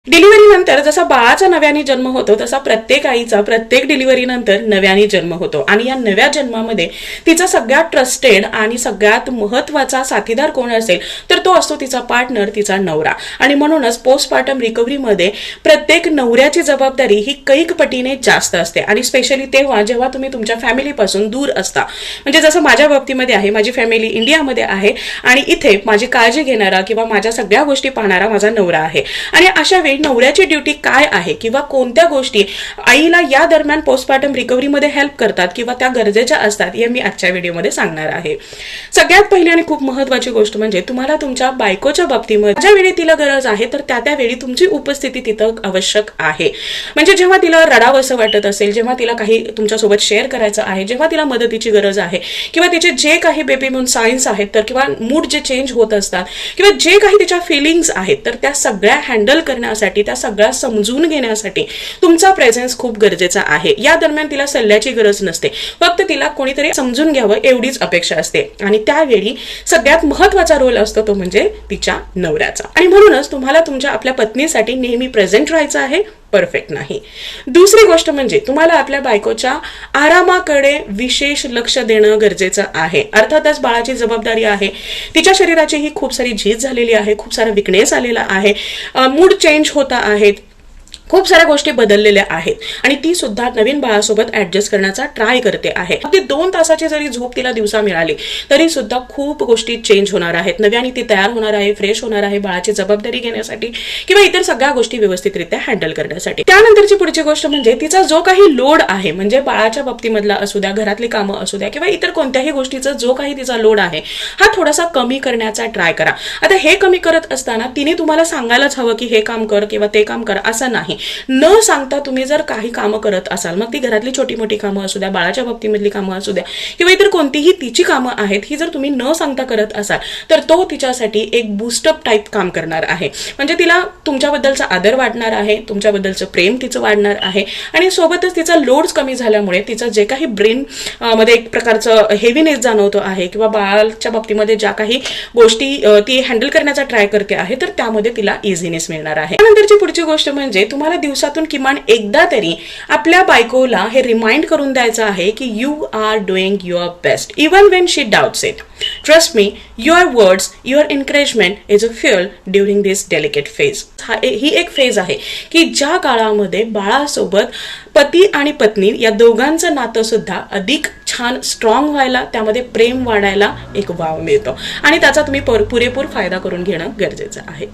Delivery नंतर जसा बाळाचा नव्याने जन्म होतो तसा प्रत्येक आईचा प्रत्येक डिलिव्हरी नंतर नव्याने जन्म होतो आणि या नव्या जन्मामध्ये तिचा सगळ्यात ट्रस्टेड आणि सगळ्यात महत्त्वाचा साथीदार कोण असेल तर तो असतो तिचा पार्टनर, तिचा नवरा. आणि म्हणूनच पोस्टपार्टम रिकव्हरीमध्ये प्रत्येक नवऱ्याची जबाबदारी ही कैक पटीने जास्त असते आणि स्पेशली तेव्हा जेव्हा तुम्ही तुमच्या फॅमिलीपासून दूर असता. म्हणजे जसं माझ्या बाबतीमध्ये आहे, माझी फॅमिली इंडियामध्ये आहे आणि इथे माझी काळजी घेणारा किंवा माझ्या सगळ्या गोष्टी पाहणारा माझा नवरा आहे. आणि अशा वेळी नवऱ्याची ड्युटी काय आहे किंवा कोणत्या गोष्टी आईला या दरम्यान पोस्टपार्टम रिकव्हरीमध्ये हेल्प करतात किंवा त्या गरजेच्या असतात हे मी आजच्या व्हिडिओमध्ये सांगणार आहे. सगळ्यात पहिली आणि खूप महत्त्वाची गोष्ट म्हणजे तुम्हाला तुमच्या बायकोच्या बाबतीमध्ये ज्या वेळी तिला गरज आहे तर त्या वेळी तुमची उपस्थिती तिथं आवश्यक आहे. म्हणजे जेव्हा तिला रडावंसं वाटत असेल, जेव्हा तिला काही तुमच्यासोबत शेअर करायचं आहे, जेव्हा तिला मदतीची गरज आहे किंवा तिचे जे काही बेबी मून सायन्स आहेत तर किंवा मूड जे चेंज होत असतात किंवा जे काही तिच्या फिलिंग्स आहेत तर त्या सगळ्या हँडल करण्यासाठी, त्या सगळ्या समजून घेण्यासाठी तुमचा प्रेझेन्स खूप गरजेचा आहे. या दरम्यान तिला सल्ल्याची गरज नसते, फक्त तिला कोणीतरी समजून घ्यावं एवढीच अपेक्षा असते आणि त्यावेळी सगळ्यात महत्त्वाचा रोल असतो तो म्हणजे तिच्या नवऱ्याचा. आणि म्हणूनच तुम्हाला तुमच्या आपल्या पत्नीसाठी नेहमी प्रेझेंट राहायचं आहे, परफेक्ट नाही. दुसरी गोष्ट म्हणजे तुम्हाला आपल्या बायकोच्या आरामाकडे विशेष लक्ष देणं गरजेचं आहे. अर्थातच बाळाची जबाबदारी आहे, तिच्या शरीराची ही खूप सारी झीज झालेली आहे, खूप सारा विकनेस आलेला आहे, मूड चेंज होता आहेत, खूप साऱ्या गोष्टी बदललेल्या आहेत आणि ती सुद्धा नवीन बाळासोबत ऍडजस्ट करण्याचा ट्राय करते आहे. अगदी 2 तासाची जरी झोप तिला दिवसा मिळाली तरी सुद्धा खूप गोष्टी चेंज होणार आहेत. नव्याने ती तयार होणार आहे, फ्रेश होणार आहे बाळाची जबाबदारी घेण्यासाठी किंवा इतर सगळ्या गोष्टी व्यवस्थितरित्या हँडल करण्यासाठी. त्यानंतरची पुढची गोष्ट म्हणजे तिचा जो काही लोड आहे, म्हणजे बाळाच्या बाबतीमधला असू द्या, घरातली कामं असू द्या किंवा इतर कोणत्याही गोष्टीचा जो काही तिचा लोड आहे हा थोडासा कमी करण्याचा ट्राय करा. आता हे कमी करत असताना तिने तुम्हाला सांगायलाच हवं की हे काम कर किंवा ते काम कर असं नाही. न सांगता तुम्ही जर काही कामं करत असाल, मग ती घरातली छोटी मोठी कामं असू द्या, बाळाच्या बाबतीमधली कामं असू द्या किंवा इतर कोणतीही तिची कामं आहेत, ही जर तुम्ही न सांगता करत असाल तर तो तिच्यासाठी एक बूस्टअप टाईप काम करणार आहे. म्हणजे तिला तुमच्याबद्दलचा आदर वाढणार आहे, तुमच्याबद्दलचं प्रेम तिचं वाढणार आहे आणि सोबतच तिचा लोड्स कमी झाल्यामुळे तिचं जे काही ब्रेन मध्ये एक प्रकारचं हेवीनेस जाणवतो आहे किंवा बाळाच्या बाबतीमध्ये ज्या काही गोष्टी ती हँडल करण्याचा ट्राय करते आहे तर त्यामध्ये तिला इझीनेस मिळणार आहे. त्यानंतरची पुढची गोष्ट म्हणजे तुम्हाला दिवसातून किमान एकदा तरी आपल्या बायकोला हे रिमाइंड करून द्यायचं आहे की you are doing your best even when she doubts it. Trust me, your words, your encouragement is a fuel during this delicate phase. ही एक फेज आहे की ज्या काळामध्ये बाळासोबत पती आणि पत्नी या दोघांचं नातं सुद्धा अधिक छान स्ट्रॉंग व्हायला, त्यामध्ये प्रेम वाढायला एक वाव मिळतो आणि त्याचा तुम्ही पुरेपूर फायदा करून घेणं गरजेचं आहे.